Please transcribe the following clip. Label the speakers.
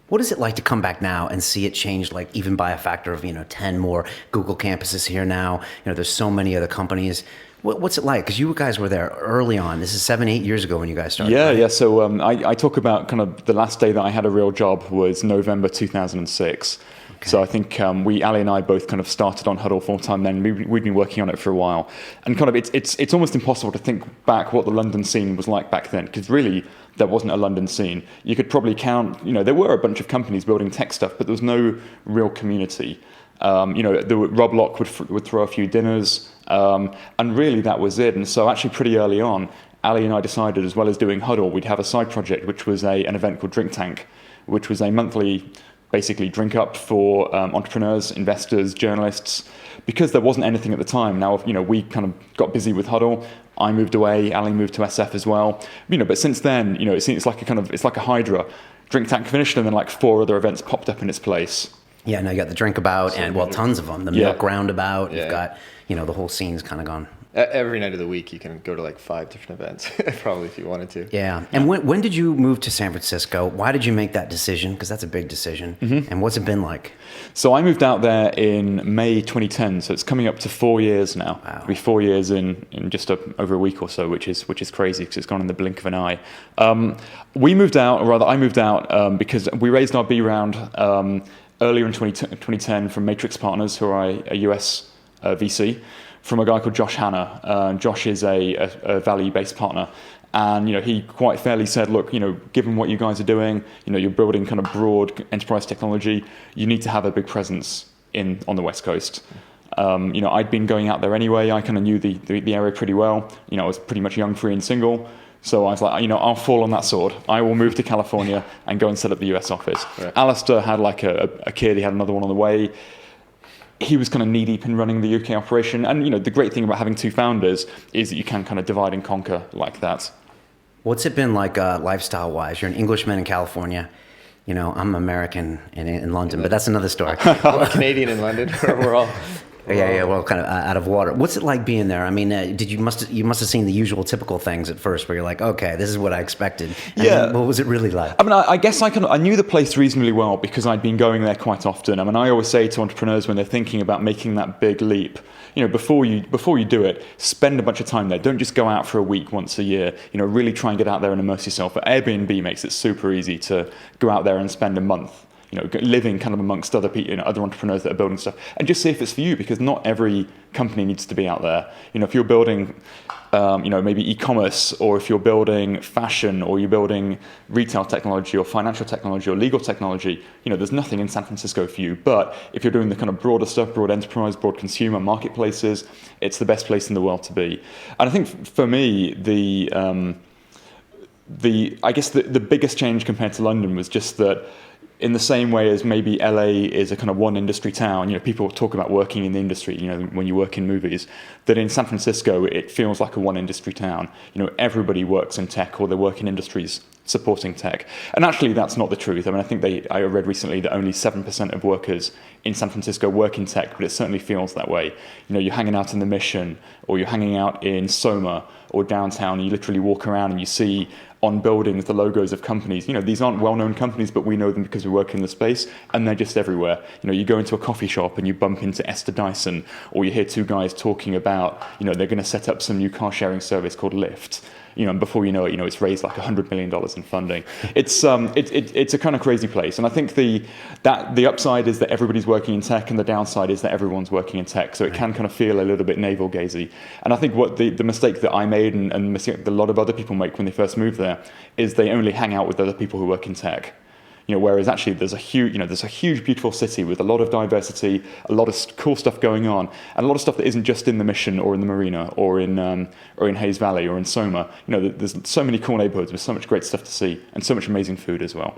Speaker 1: What is it like to come back now and see it change, like even by a factor of 10 more Google campuses here now? There's so many other companies. What's it like? Because you guys were there early on. This is 7-8 years ago when you guys started.
Speaker 2: Yeah,
Speaker 1: right?
Speaker 2: yeah. So I talk about kind of the last day that I had a real job was November 2006.
Speaker 1: Okay.
Speaker 2: So I think Ali and I both kind of started on Huddle full time then. We'd been working on it for a while. And kind of it's almost impossible to think back what the London scene was like back then, because really there wasn't a London scene. You could probably count, there were a bunch of companies building tech stuff, but there was no real community. Rob Lock would throw a few dinners, and really that was it. And so actually pretty early on, Ali and I decided, as well as doing Huddle, we'd have a side project, which was an event called Drink Tank, which was a monthly, basically drink up for entrepreneurs, investors, journalists, because there wasn't anything at the time. Now, we kind of got busy with Huddle. I moved away. Ali moved to SF as well. But since then, it's like a hydra. Drink Tank finished, and then like 4 other events popped up in its place.
Speaker 1: Yeah, no, you got the Drinkabout and tons of them. The Milk Roundabout.
Speaker 3: Yeah.
Speaker 1: You've got the whole scene's kind of gone.
Speaker 3: Every night of the week, you can go to like 5 different events, probably, if you wanted to.
Speaker 1: Yeah. And when did you move to San Francisco? Why did you make that decision? Because that's a big decision. Mm-hmm. And what's it been like?
Speaker 2: So I moved out there in May 2010. So it's coming up to 4 years now.
Speaker 1: Wow.
Speaker 2: It'll be 4 years in just over a week or so, which is crazy because it's gone in the blink of an eye. I moved out because we raised our B round earlier in 2010 from Matrix Partners, who are a US VC, from a guy called Josh Hanna. Josh is a value-based partner. And he quite fairly said, look, given what you guys are doing, you're building kind of broad enterprise technology, you need to have a big presence on the West Coast. I'd been going out there anyway. I kind of knew the area pretty well. I was pretty much young, free, and single. So I was like, I'll fall on that sword. I will move to California and go and set up the US office. Right. Alistair had like a kid. He had another one on the way. He was kind of knee-deep in running the UK operation. And, the great thing about having 2 founders is that you can kind of divide and conquer like that.
Speaker 1: What's it been like lifestyle-wise? You're an Englishman in California. I'm American in London, but that's another story.
Speaker 3: I'm a Canadian in London. We're all...
Speaker 1: Yeah, well, kind of out of water. What's it like being there? I mean, you must have seen the usual typical things at first, where you're like, okay, this is what I expected. And then what was it really like?
Speaker 2: I mean, I guess I knew the place reasonably well because I'd been going there quite often. I mean, I always say to entrepreneurs when they're thinking about making that big leap, before you do it, spend a bunch of time there. Don't just go out for a week once a year. Really try and get out there and immerse yourself. But Airbnb makes it super easy to go out there and spend a month. Living kind of amongst other people, other entrepreneurs that are building stuff, and just see if it's for you, because not every company needs to be out there. If you're building, maybe e-commerce, or if you're building fashion, or you're building retail technology, or financial technology, or legal technology, there's nothing in San Francisco for you. But if you're doing the kind of broader stuff, broad enterprise, broad consumer marketplaces, it's the best place in the world to be. And I think for me, I guess the biggest change compared to London was just that, in the same way as maybe LA is a kind of one industry town, people talk about working in the industry, when you work in movies, that in San Francisco, it feels like a one industry town. Everybody works in tech, or they work in industries supporting tech. And actually, that's not the truth. I mean, I think I read recently that only 7% of workers in San Francisco work in tech, but it certainly feels that way. You're hanging out in the Mission, or you're hanging out in Soma or downtown, and you literally walk around and you see on buildings the logos of companies. These aren't well-known companies, but we know them because we work in the space, and they're just everywhere. You go into a coffee shop and you bump into Esther Dyson, or you hear 2 guys talking about, they're going to set up some new car-sharing service called Lyft. And before you know it, it's raised like $100 million in funding. It's a kind of crazy place. And I think the upside is that everybody's working in tech, and the downside is that everyone's working in tech. So it can kind of feel a little bit navel-gazy. And I think what the mistake that I made, and the mistake that a lot of other people make when they first move there, is they only hang out with other people who work in tech. Whereas actually there's a huge, beautiful city with a lot of diversity, a lot of cool stuff going on, and a lot of stuff that isn't just in the Mission or in the Marina or in Hayes Valley or in Soma. There's so many cool neighborhoods with so much great stuff to see, and so much amazing food as well.